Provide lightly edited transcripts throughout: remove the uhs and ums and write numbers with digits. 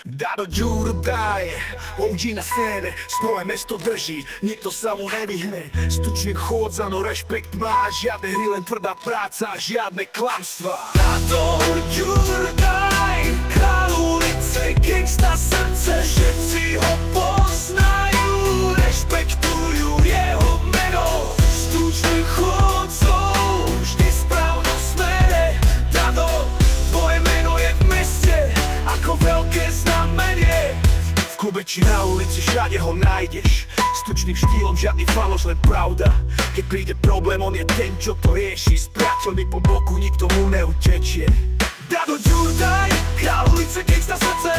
Dado Ďuro daje, OG na scéne, svoje mesto drží, nikto sa mu nevyhne. Stučník chôdza, no rešpekt má, žiadne hry, len tvrdá práca, žiadne klamstvá. Dado Ďuro daje, král ulice, gangsta srdce, všetci ho poznajú, rešpektujú jeho meno. Stučník chôdzou, vždy v správnom smere. Dado, tvoje meno je v meste ako veľké znamenie. V klube či na ulici, všade ho nájdeš. S tučným štýlom, žiadny faloš, len pravda. Keď príde problém, on je ten, čo to rieši. S priateľmi po boku, nikto mu neutečie. Dado Ďuro daje, král ulice, gangsta srdce,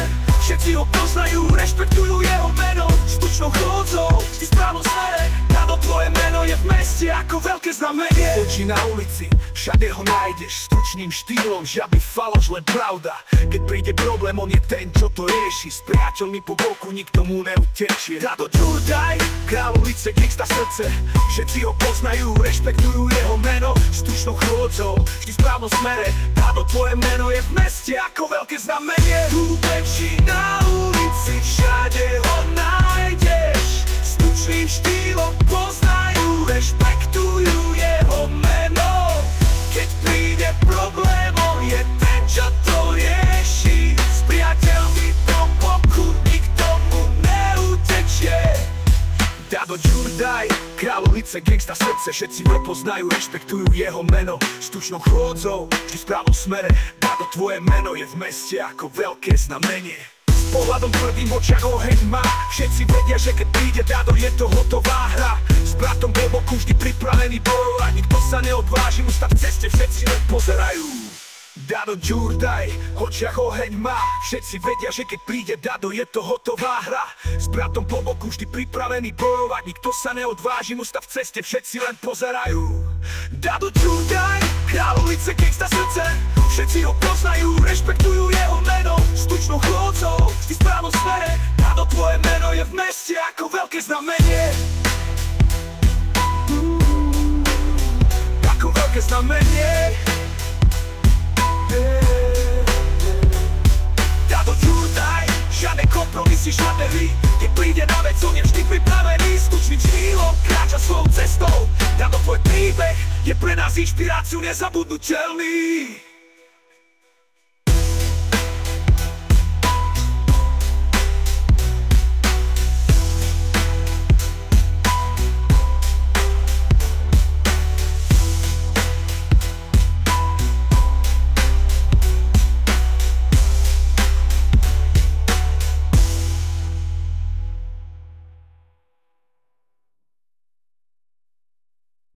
všetci ho poznajú, rešpektujú jeho meno. S tučnou chôdzou, vždy v správnom smere. Dado, tvoje meno je v meste ako veľké znamenie. Oči na ulici, všade ho nájdeš. S tučným štýlom, žiadny faloš, len pravda. Keď príde problém, on je ten, čo to rieši. S priateľmi po boku, nikto mu neutečie. Dado Ďuro daje, král ulice, gangsta srdce, všetci ho poznajú, rešpektujú jeho meno. S tučnou chôdzou, vždy v správnom smere. Dado, tvoje meno je v meste ako veľké znamenie. Tu či na ulici, všade ho nájdeš. S tučným štýlom poznajú, rešpektujú jeho meno. Keď príde problém, on je ten, čo to rieši. S priateľmi po boku, nikto mu neutečie. Dado Ďuro daje, král ulice, gangsta srdce, všetci ho poznajú, rešpektujú jeho meno. S tučnou chôdzou, vždy v správnom smere. Dado, tvoje meno je v meste ako veľké znamenie. S pohľadom tvrdým, v očiach oheň má, všetci vedia, že keď príde Dado, je to hotová hra. S bratom po boku, vždy pripravený bojovať, nikto sa neodváži mu stať v ceste, všetci len pozerajú. Dado Ďuro daje, v očiach oheň má, všetci vedia, že keď príde Dado, je to hotová hra. S bratom po boku, vždy pripravený bojovať, nikto sa neodváži mu stať v ceste, všetci len pozerajú. Dado Ďuro daje, král ulice, gangsta srdce, všetci ho poznajú, rešpektujú jeho meno. S tučnou chôdzou, vždy v správnom smere. Dado, tvoje meno je v meste ako veľké znamenie. Ako veľké znamenie. Dado Ďuro daje, žiadne kompromisy, žiadne hry. Keď príde na vec, on je vždy pripravený. S tučným štýlom kráča svojou cestou. Dado, tvoj príbeh je pre nás inšpiráciu nezabudnutelný.